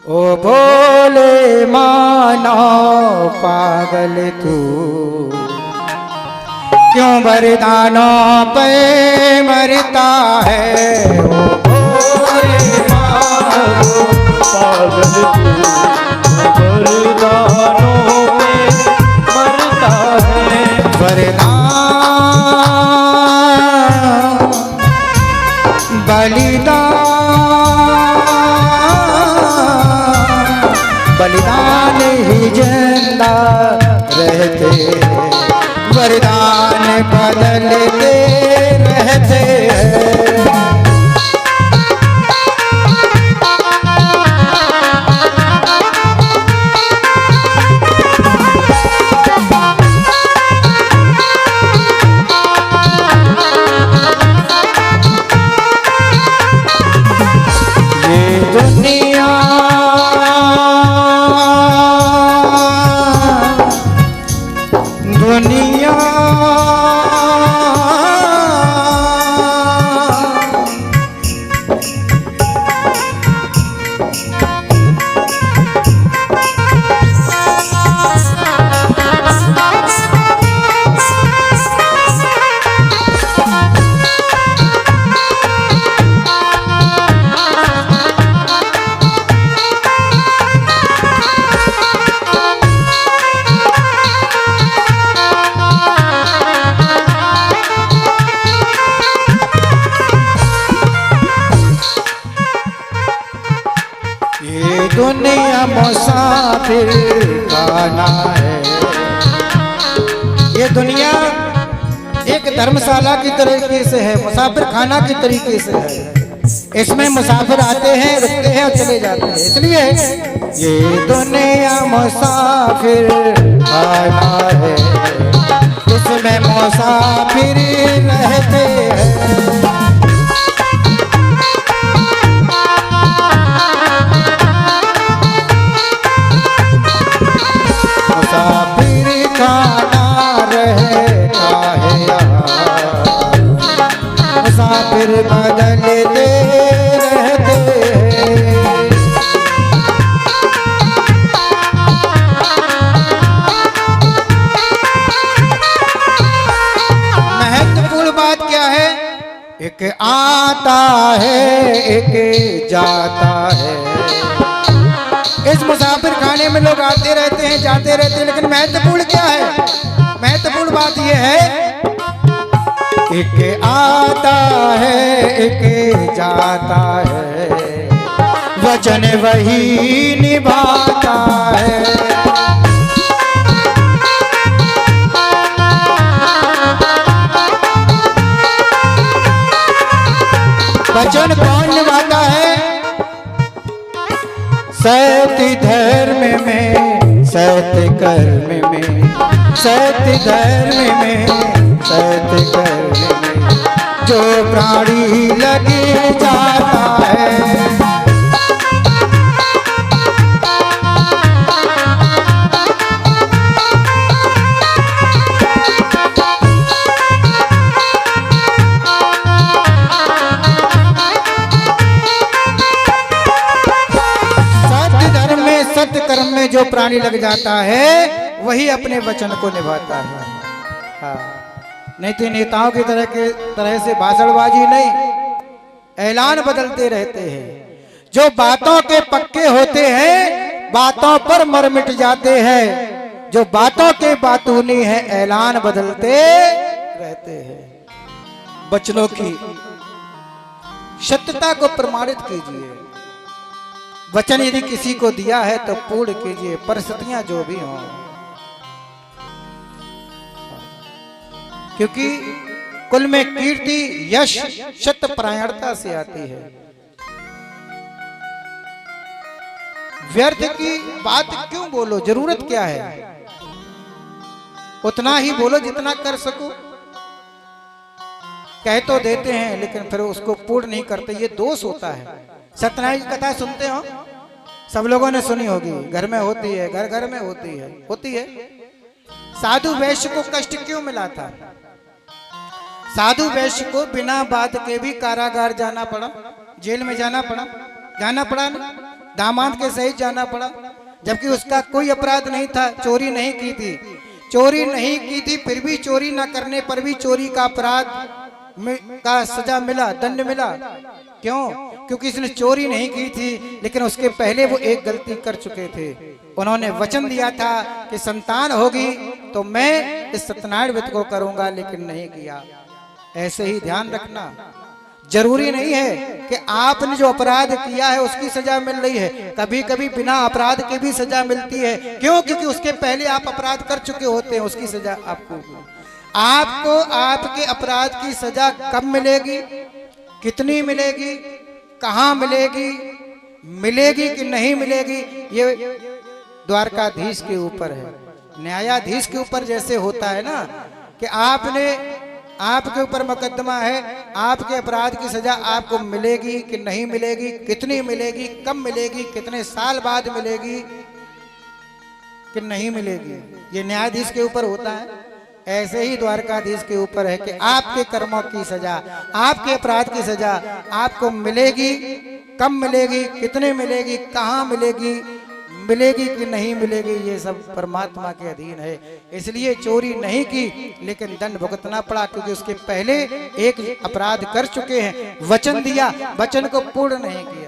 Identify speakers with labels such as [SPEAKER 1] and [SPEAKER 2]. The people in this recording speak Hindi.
[SPEAKER 1] ओ भोले मानो पागल तू, क्यों वरदानों पे मरता है। ओ भोले मानो
[SPEAKER 2] पागल तू, वरदानों पे मरता है।
[SPEAKER 1] वरदान बलिदान ही जिंदा रहते, वरदान बदलते रहते हैं। दुनिया दुनिया मुसाफिर खाना है। ये दुनिया एक धर्मशाला की तरीके से है, मुसाफिर खाना की तरीके से है। इसमें मुसाफिर आते हैं, रुकते हैं और चले जाते हैं। इसलिए ये दुनिया मुसाफिर खाना है, इसमें मुसाफिर रहते हैं। मुसाफिर खाना रहता है यहाँ, मुसाफिर बदलते रहते हैं। महत्वपूर्ण बात क्या है? एक आता है, एक जाता है। इस मुसाफिर खाने में लोग आते रहते हैं, जाते रहते हैं, लेकिन महत्वपूर्ण क्या है? महत्वपूर्ण बात यह है, एक आता है, एक जाता है, वचन वही निभाता है। वचन कौन निभाता है? सत्य धर्म में, सत्य कर्म में, सत्य धर्म में, सत्य कर्म में जो प्राणी लगे जाता है। सत्य कर्म में जो प्राणी लग जाता है वही अपने वचन को निभाता है। हाँ, नहीं तो नेताओं की तरह से भाषणबाजी नहीं, ऐलान बदलते रहते हैं। जो बातों के पक्के होते हैं बातों पर मर मिट जाते हैं, जो बातों के बातूनी है ऐलान बदलते रहते हैं। वचनों की सत्यता को प्रमाणित कीजिए। वचन यदि किसी को दिया है तो पूर्ण कीजिए, परिस्थितियां जो भी हों, क्योंकि कुल में कीर्ति यश सत्यपरायणता से आती है। व्यर्थ की बात क्यों बोलो? जरूरत क्या है? उतना ही बोलो जितना कर सको। कह तो देते हैं लेकिन फिर उसको पूर्ण नहीं करते, ये दोष होता है। सत्यनारायण की कथा सुनते हो, सब लोगों ने सुनी होगी, घर में होती है, घर घर में होती है। साधु वैश्य को कष्ट क्यों मिला था? साधु वैश्य को बिना बात के भी कारागार जाना पड़ा, जेल में जाना पड़ा ना? दामाद के सहित जाना पड़ा, जबकि उसका कोई अपराध नहीं था, चोरी नहीं की थी, चोरी नहीं की थी, फिर भी चोरी ना करने पर भी चोरी का अपराध का सजा मिला, दंड मिला। क्यों? क्योंकि इसने चोरी नहीं की थी, लेकिन उसके पहले वो एक गलती कर चुके थे। उन्होंने वचन दिया था कि संतान होगी तो मैं इस सत्यनारायण व्रत को करूंगा, लेकिन नहीं किया। ऐसे ही ध्यान रखना, जरूरी नहीं है कि आपने जो अपराध किया है उसकी सजा मिल रही है, कभी कभी बिना अपराध के भी सजा मिलती है। क्यों? क्योंकि उसके पहले आप अपराध कर चुके होते हैं, उसकी सजा आपको आपके अपराध की सजा कब मिलेगी, कितनी मिलेगी, कहां मिलेगी, मिलेगी कि नहीं मिलेगी, ये द्वारकाधीश के ऊपर है। न्यायाधीश के ऊपर जैसे होता है ना कि आपके ऊपर मुकदमा है, आपके अपराध की सजा आपको मिलेगी कि नहीं मिलेगी, कितनी मिलेगी, कब मिलेगी, कितने साल बाद मिलेगी कि नहीं मिलेगी, ये न्यायाधीश के ऊपर होता है। ऐसे ही द्वारकाधीश के ऊपर है कि आपके कर्मों की सजा, आपके अपराध की सजा आपको मिलेगी, कब मिलेगी, कितने मिलेगी, कहाँ मिलेगी, मिलेगी कि नहीं मिलेगी, ये सब परमात्मा के अधीन है। इसलिए चोरी नहीं की, लेकिन दंड भुगतना पड़ा, क्योंकि उसके पहले एक अपराध कर चुके हैं, वचन दिया, वचन को पूर्ण नहीं किया।